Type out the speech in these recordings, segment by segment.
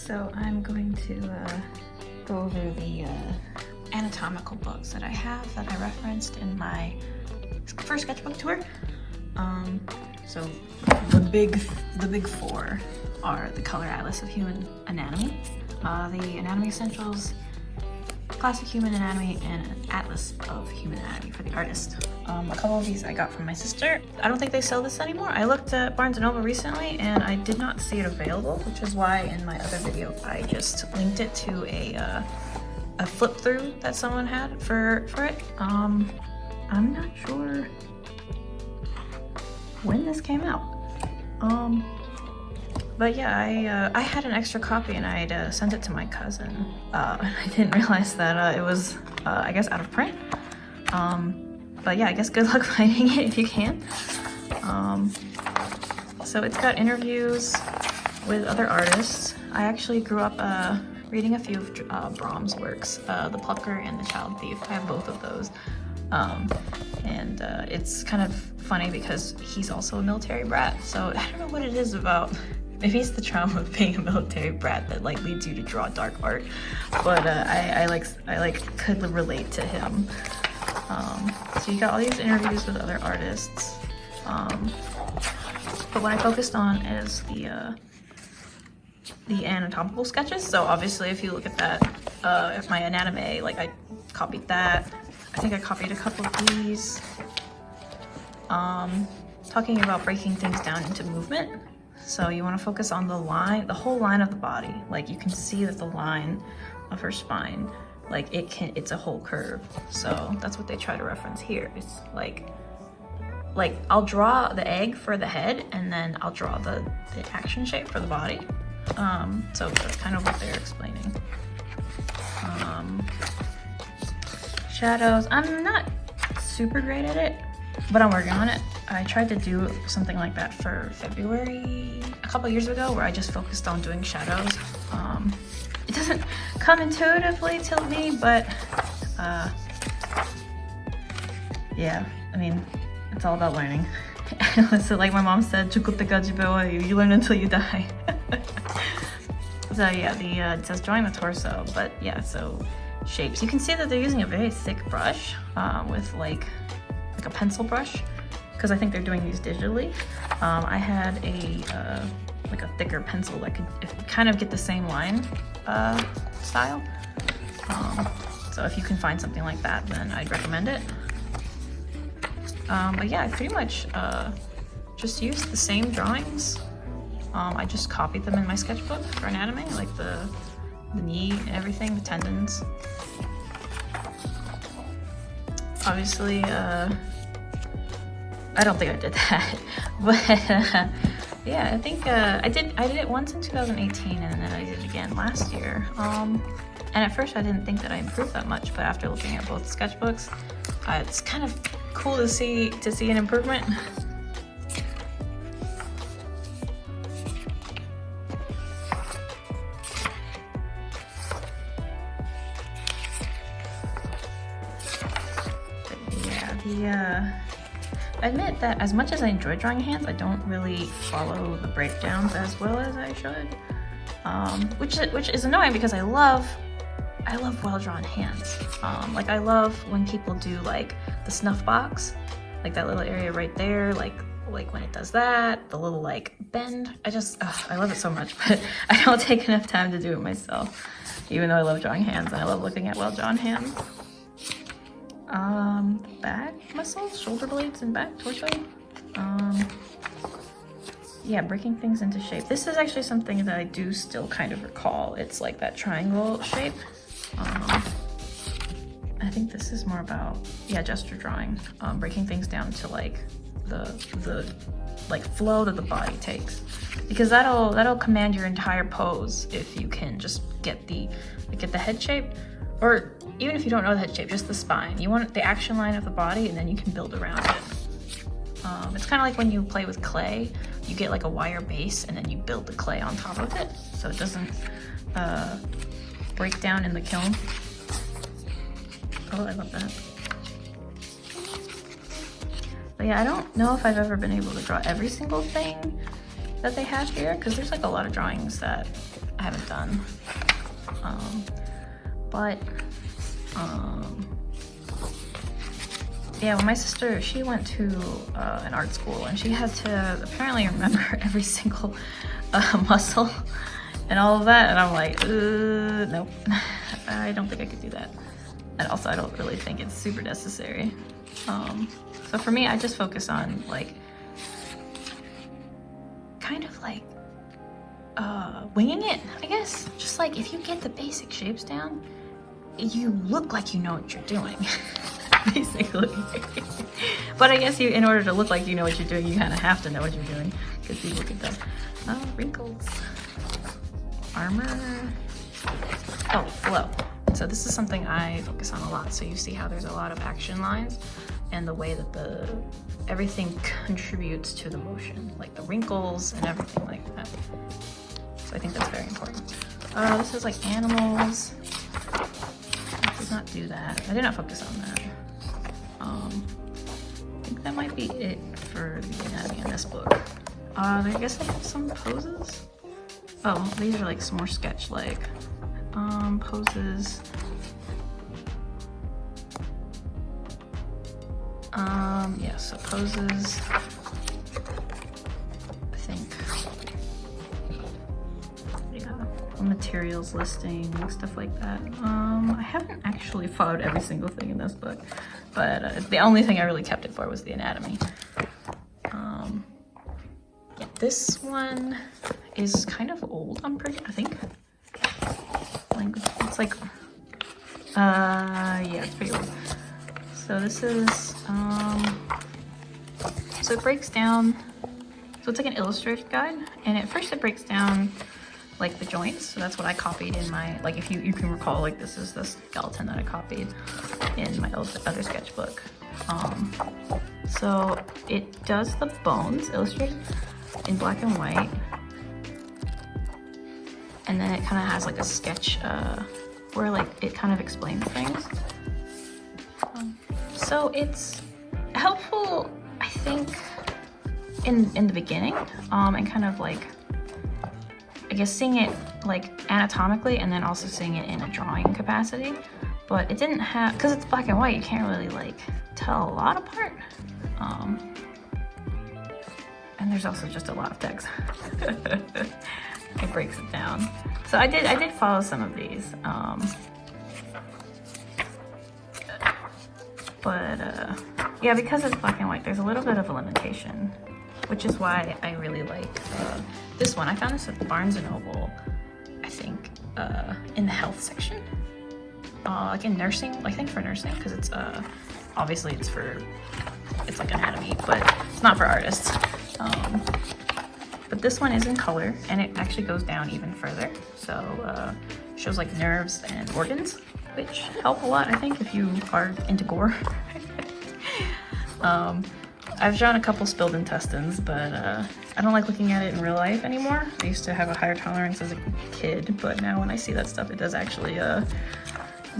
So I'm going to go over the anatomical books that I have that I referenced in my first sketchbook tour. So the big four are the Color Atlas of Human Anatomy, the Anatomy Essentials, Classic Human Anatomy, and an Atlas of Human Anatomy for the artist. A couple of these I got from my sister. I don't think they sell this anymore. I looked at Barnes & Noble recently and I did not see it available, which is why in my other video I just linked it to a flip through that someone had for it. I'm not sure when this came out. But yeah, I had an extra copy and I'd sent it to my cousin. And I didn't realize that it was, I guess, out of print. But yeah, I guess good luck finding it if you can. So it's got interviews with other artists. I actually grew up reading a few of Brahms' works, The Plucker and The Child Thief. I have both of those. And it's kind of funny because he's also a military brat. So I don't know what it is about. Maybe it's the trauma of being a military brat that like leads you to draw dark art, but I could relate to him. So you got all these interviews with other artists, but what I focused on is the anatomical sketches. So obviously, if you look at that, at my Anato-May, like I copied that. I think I copied a couple of these. Talking about breaking things down into movement. So you want to focus on the line, the whole line of the body. Like you can see that the line of her spine, like it's a whole curve. So that's what they try to reference here. It's like I'll draw the egg for the head and then I'll draw the action shape for the body. So that's kind of what they're explaining. Shadows, I'm not super great at it, but I'm working on it. I tried to do something like that for February a couple years ago where I just focused on doing shadows. It doesn't come intuitively to me, but yeah, I mean, it's all about learning. So like my mom said, you learn until you die. So yeah, it says drawing the torso, but yeah, so shapes. You can see that they're using a very thick brush with like a pencil brush, because I think they're doing these digitally. I had like a thicker pencil that could kind of get the same line style. So if you can find something like that, then I'd recommend it. But yeah, I pretty much just used the same drawings. I just copied them in my sketchbook for anatomy, like the knee and everything, the tendons. Obviously, I don't think I did that, but yeah, I think I did it once in 2018 and then I did it again last year. And at first I didn't think that I improved that much, but after looking at both sketchbooks, it's kind of cool to see an improvement. I admit that as much as I enjoy drawing hands, I don't really follow the breakdowns as well as I should, which is annoying because I love well-drawn hands. Like I love when people do like the snuff box, like that little area right there, like when it does that, the little like bend. I love it so much, but I don't take enough time to do it myself, even though I love drawing hands and I love looking at well-drawn hands. Back muscles, shoulder blades and back, torso. Yeah, breaking things into shape. This is actually something that I do still kind of recall. It's like that triangle shape. I think this is more about, yeah, gesture drawing. Breaking things down to like the like flow that the body takes. Because that'll command your entire pose if you can just get the head shape. Or even if you don't know the head shape, just the spine. You want the action line of the body and then you can build around it. It's kind of like when you play with clay, you get like a wire base and then you build the clay on top of it so it doesn't break down in the kiln. Oh, I love that. But yeah, I don't know if I've ever been able to draw every single thing that they have here, because there's like a lot of drawings that I haven't done. Yeah, well, my sister, she went to an art school and she had to apparently remember every single muscle and all of that, and I'm like, nope, I don't think I could do that. And also I don't really think it's super necessary. So for me, I just focus on like, kind of like winging it, I guess. Just like if you get the basic shapes down, you look like you know what you're doing, basically. But I guess in order to look like you know what you're doing, you kind of have to know what you're doing, because people can tell. Oh, wrinkles. Armor. Oh, flow. So this is something I focus on a lot. So you see how there's a lot of action lines and the way that everything contributes to the motion, like the wrinkles and everything like that. So I think that's very important. This is like animals. It does not do that. I did not focus on that. I think that might be it for the anatomy in this book. I guess they have some poses. Oh, these are like some more sketch-like poses. Yeah, so poses. I think. Yeah, materials listing, stuff like that. I haven't actually followed every single thing in this book, but the only thing I really kept it for was the anatomy. Yeah, this one is kind of old, I think. Language, it's like, yeah, it's pretty old. So this is, so it breaks down, so it's like an illustrated guide, and at first it breaks down like the joints, so that's what I copied in my, like if you can recall, like this is the skeleton that I copied in my other sketchbook. So it does the bones illustrated in black and white, and then it kind of has like a sketch where like it kind of explains things. So it's helpful, I think, in the beginning, and kind of like, I guess seeing it like anatomically and then also seeing it in a drawing capacity. But it didn't have, because it's black and white, you can't really like tell a lot apart. And there's also just a lot of text. It breaks it down. So I did follow some of these. Yeah, because it's black and white, there's a little bit of a limitation, which is why I really like this one. I found this at Barnes & Noble, I think, in the health section. Like in nursing, I think for nursing, because it's, obviously it's like anatomy, but it's not for artists. But this one is in color, and it actually goes down even further. So shows like nerves and organs, which help a lot, I think, if you are into gore. I've drawn a couple spilled intestines, but I don't like looking at it in real life anymore. I used to have a higher tolerance as a kid, but now when I see that stuff, it does actually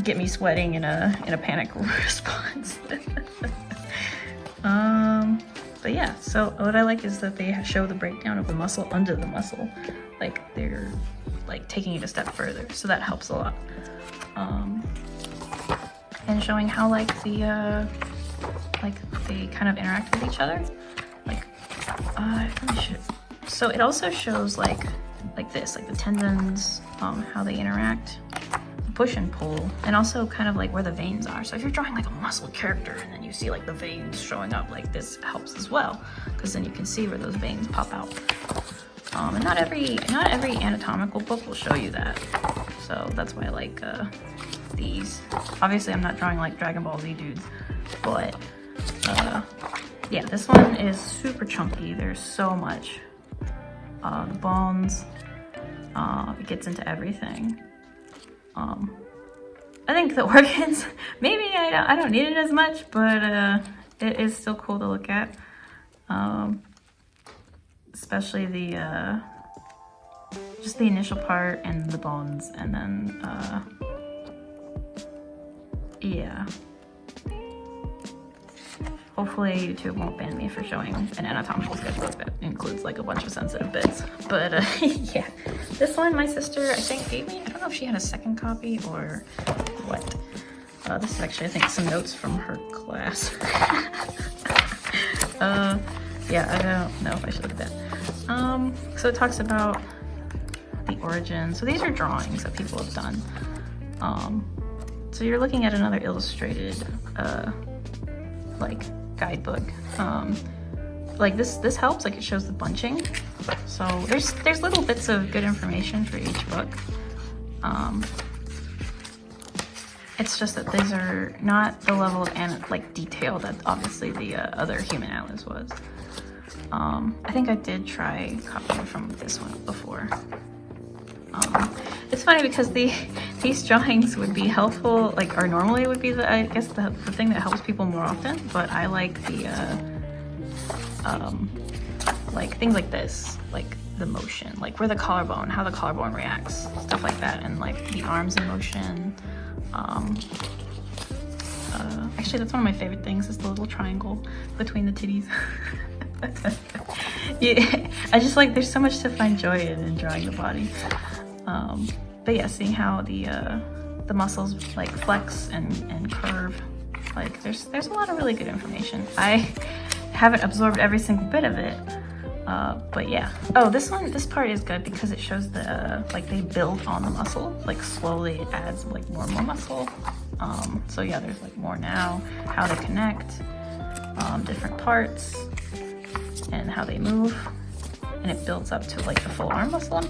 get me sweating in a panic response. But yeah, so what I like is that they show the breakdown of the muscle under the muscle, like they're like taking it a step further, so that helps a lot. And showing how like they kind of interact with each other. Like, so it also shows like this, like the tendons, how they interact, push and pull, and also kind of like where the veins are. So if you're drawing like a muscle character and then you see like the veins showing up, like this helps as well, because then you can see where those veins pop out. And not every anatomical book will show you that. So that's why I like these. Obviously I'm not drawing like Dragon Ball Z dudes, but yeah, this one is super chunky. There's so much. The bones, it gets into everything. I think the organs, maybe I don't need it as much, but it is still cool to look at. Especially the just the initial part and the bones, and then yeah. hopefully YouTube won't ban me for showing an anatomical sketchbook that includes like a bunch of sensitive bits. But yeah, this one my sister I think gave me. I don't know if she had a second copy or what. This is actually I think some notes from her class. Yeah, I don't know if I should look at that. So it talks about the origin. So these are drawings that people have done. So you're looking at another illustrated like guidebook. Like this helps, like it shows the bunching. So there's little bits of good information for each book. It's just that these are not the level of like detail that obviously the other human atlas was. I think I did try copying from this one before. It's funny because these drawings would be helpful, like, or normally would be I guess the thing that helps people more often, but I like the like things like this, like the motion, like where the collarbone, how the collarbone reacts, stuff like that, and like the arms in motion. Actually, that's one of my favorite things is the little triangle between the titties. Yeah, I just like, there's so much to find joy in drawing the body. But yeah, seeing how the muscles like flex and curve, like there's a lot of really good information. I haven't absorbed every single bit of it, but yeah. Oh, this part is good because it shows the like they build on the muscle, like slowly it adds like more and more muscle. So yeah, there's like more now, how they connect, different parts, and how they move, and it builds up to like the full arm muscle.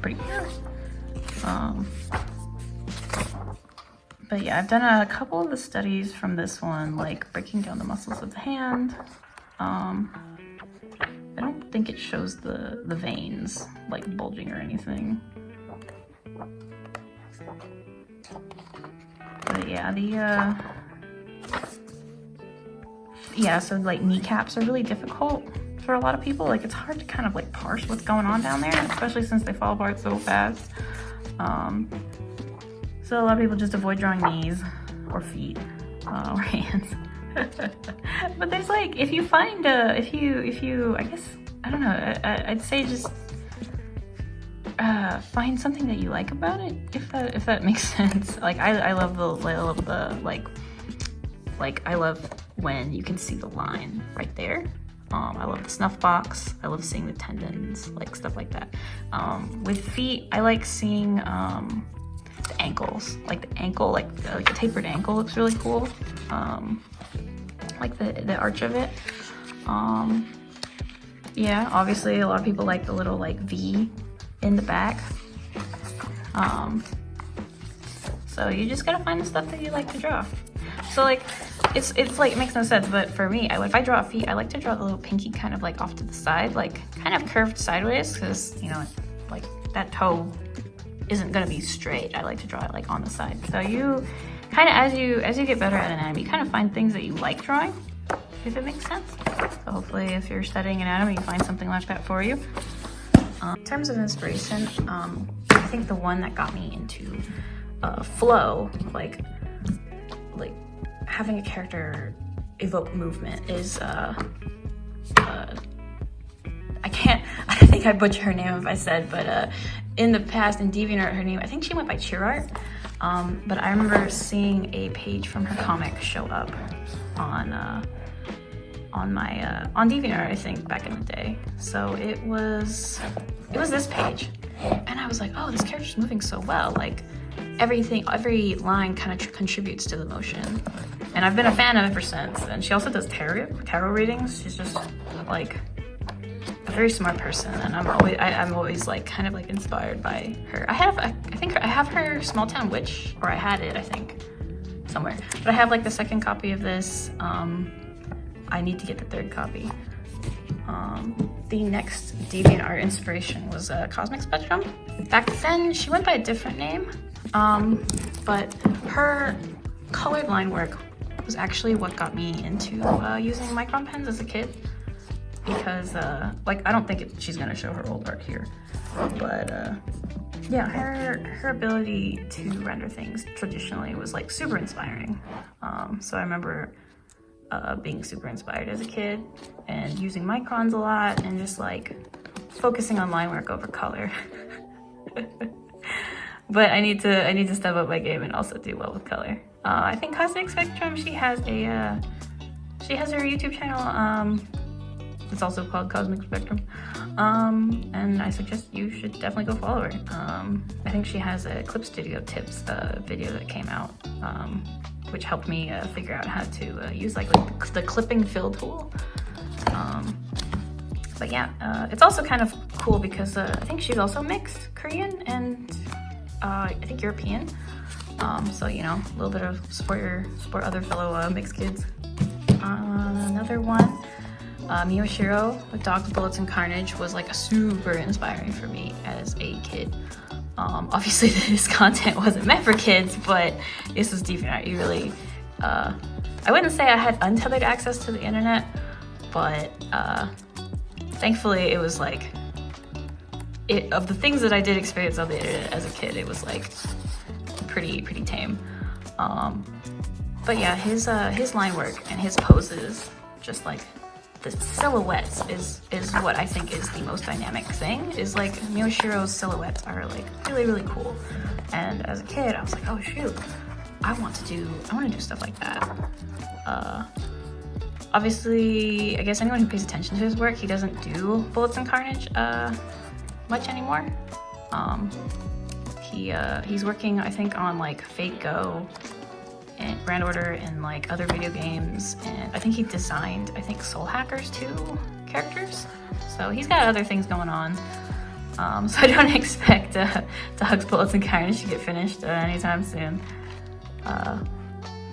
Pretty cool. But yeah, I've done a couple of the studies from this one, like breaking down the muscles of the hand. I don't think it shows the veins like bulging or anything. But yeah, yeah, so like kneecaps are really difficult for a lot of people. Like it's hard to kind of like parse what's going on down there, especially since they fall apart so fast. So a lot of people just avoid drawing knees or feet or hands. But there's like, if you find if you I guess, I don't know, I'd say just find something that you like about it, if that makes sense. Like I love the like I love when you can see the line right there. I love the snuff box. I love seeing the tendons, like stuff like that. With feet, I like seeing the ankles, like the ankle, like a tapered ankle looks really cool. Like the arch of it. Yeah, obviously a lot of people like the little like V in the back. So you just gotta find the stuff that you like to draw. So like, it's like, it makes no sense, but for me, if I draw a feet, I like to draw the little pinky kind of like off to the side, like kind of curved sideways, because, you know, like that toe isn't gonna be straight. I like to draw it like on the side. So you kind of, as you get better at anatomy, you kind of find things that you like drawing, if it makes sense. So hopefully if you're studying anatomy, you find something like that for you. In terms of inspiration, I think the one that got me into flow, like having a character evoke movement is I think I'd butcher her name if I said, but in the past in DeviantArt, her name, I think she went by CheerArt, but I remember seeing a page from her comic show up on DeviantArt, I think, back in the day. So it was this page, and I was like, oh, this character's moving so well, like every line kind of contributes to the motion, and I've been a fan of it ever since. And she also does tarot readings. She's just like a very smart person, and I'm always like kind of like inspired by her. I think I have her Small Town Witch, or I had it, I think, somewhere, but I have like the second copy of this. I need to get the third copy. The next DeviantArt inspiration was Cosmic Spectrum. Back then, she went by a different name, but her colored line work was actually what got me into using micron pens as a kid, because like, I don't think she's gonna show her old art here, but yeah, her ability to render things traditionally was like super inspiring. So I remember being super inspired as a kid and using microns a lot and just like focusing on line work over color. But I need to step up my game and also do well with color. I think Cosmic Spectrum, she has her YouTube channel. It's also called Cosmic Spectrum. And I suggest you should definitely go follow her. I think she has a Clip Studio Tips video that came out, which helped me figure out how to use like the clipping fill tool. But yeah, it's also kind of cool because I think she's also mixed Korean and I think European. So you know, a little bit of support other fellow mixed kids. Another one, Miyoshiro with Dogs, Bullets, and Carnage was like super inspiring for me as a kid. Obviously this content wasn't meant for kids, but this is DeviantArt. You really, I wouldn't say I had untethered access to the internet, but thankfully it was like, of the things that I did experience on the internet as a kid, it was like pretty tame. But yeah, his line work and his poses, just like the silhouettes is what I think is the most dynamic thing. Is like Miyoshiro's silhouettes are like really cool. And as a kid, I was like, oh shoot, I want to do stuff like that. Obviously, I guess anyone who pays attention to his work, he doesn't do Bullets and Carnage much anymore. He's working, I think, on like Fate Go and Grand Order and like other video games, and I think he designed, I think, Soul Hackers 2 characters. So he's got other things going on. So I don't expect Dogs, Bullets, and Carnage to get finished anytime soon.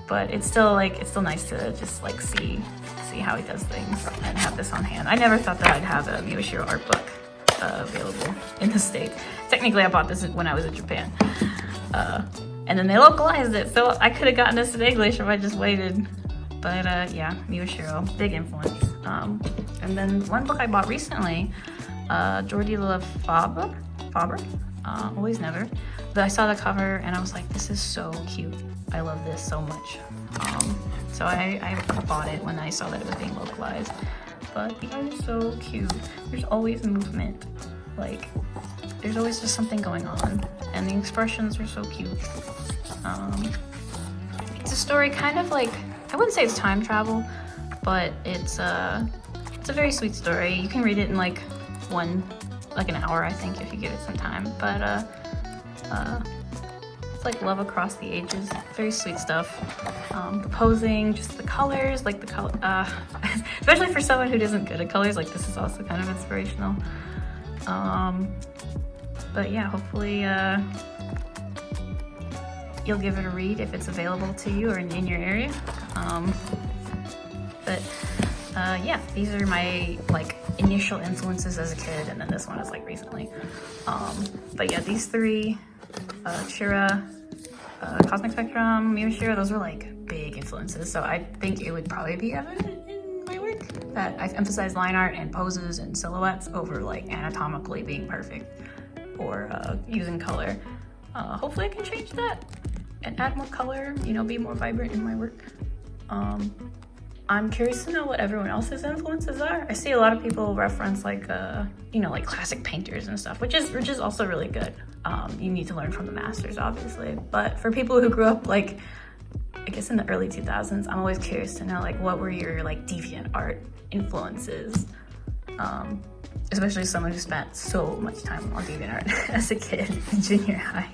But it's still nice to just like see how he does things and have this on hand. I never thought that I'd have a Miyoshiro art book available in the States. Technically, I bought this when I was in Japan. And then they localized it, so I could have gotten this in English if I just waited. But yeah, Miyoshiro, big influence. And then one book I bought recently, Jordi Lefebvre, Always Never. But I saw the cover and I was like, this is so cute. I love this so much. So I bought it when I saw that it was being localized. But the art is so cute. There's always movement. Like, there's always just something going on. And the expressions are so cute. It's a story kind of like, I wouldn't say it's time travel, but it's a very sweet story. You can read it in like an hour, I think, if you give it some time. But it's like love across the ages. Very sweet stuff. The posing, just the colors, like the color, especially for someone who isn't good at colors, like this is also kind of inspirational. But yeah, hopefully you'll give it a read if it's available to you or in your area. Yeah, these are my like initial influences as a kid, and then this one is like recently. But yeah, these three, Shira, Cosmic Spectrum, Miyoshiro, those were like big influences. So I think it would probably be evident in my work that I've emphasized line art and poses and silhouettes over like anatomically being perfect or using color. Hopefully I can change that and add more color, you know, be more vibrant in my work. I'm curious to know what everyone else's influences are. I see a lot of people reference like, you know, like classic painters and stuff, which is also really good. You need to learn from the masters, obviously. But for people who grew up like, I guess in the early 2000s, I'm always curious to know like what were your like DeviantArt influences? Especially someone who spent so much time on DeviantArt as a kid in junior high.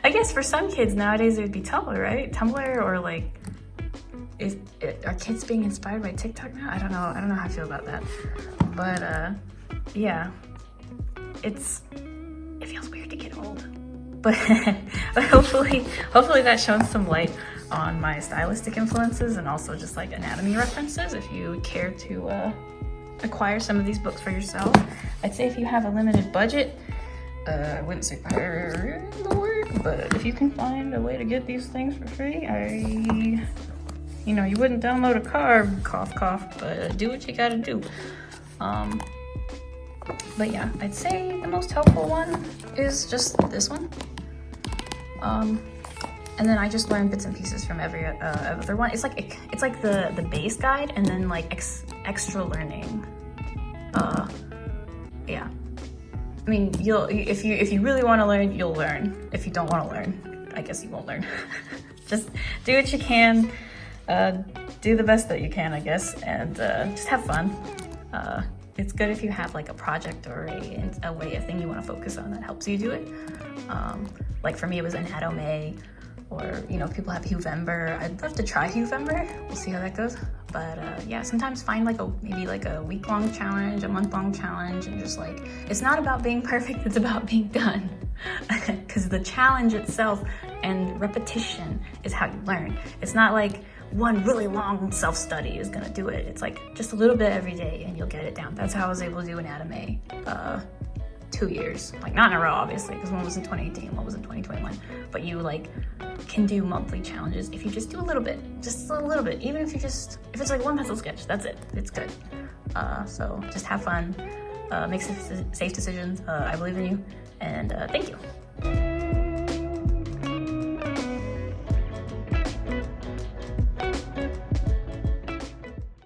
I guess for some kids nowadays it would be Tumblr, right? Tumblr, or like, are kids being inspired by TikTok now? I don't know how I feel about that. But yeah, it feels weird to get old. But hopefully that's shown some light on my stylistic influences and also just like anatomy references if you care to acquire some of these books for yourself. I'd say if you have a limited budget, I wouldn't say hire the work, but if you can find a way to get these things for free, you know, you wouldn't download a carb, cough, cough, but do what you gotta do. But yeah, I'd say the most helpful one is just this one. And then I just learned bits and pieces from every other one. It's like the base guide and then like extra learning. Yeah. I mean, if you really want to learn, you'll learn. If you don't want to learn, I guess you won't learn. Just do what you can. Do the best that you can, I guess, and just have fun. It's good if you have like a project or a thing you want to focus on that helps you do it. Like for me, it was Anato-May, or you know, people have Hovember. I'd love to try Hovember. We'll see how that goes. But yeah, sometimes find like maybe a week-long challenge, a month-long challenge, and just like, it's not about being perfect, it's about being done. Because the challenge itself and repetition is how you learn. It's not like one really long self-study is gonna do it. It's like just a little bit every day and you'll get it down. That's how I was able to do Anato-May 2 years, like not in a row obviously, because one was in 2018, one was in 2021, but you like can do monthly challenges if you just do a little bit, just a little bit, even if it's like one pencil sketch, that's it, it's good. So just have fun, make safe decisions. I believe in you, and thank you.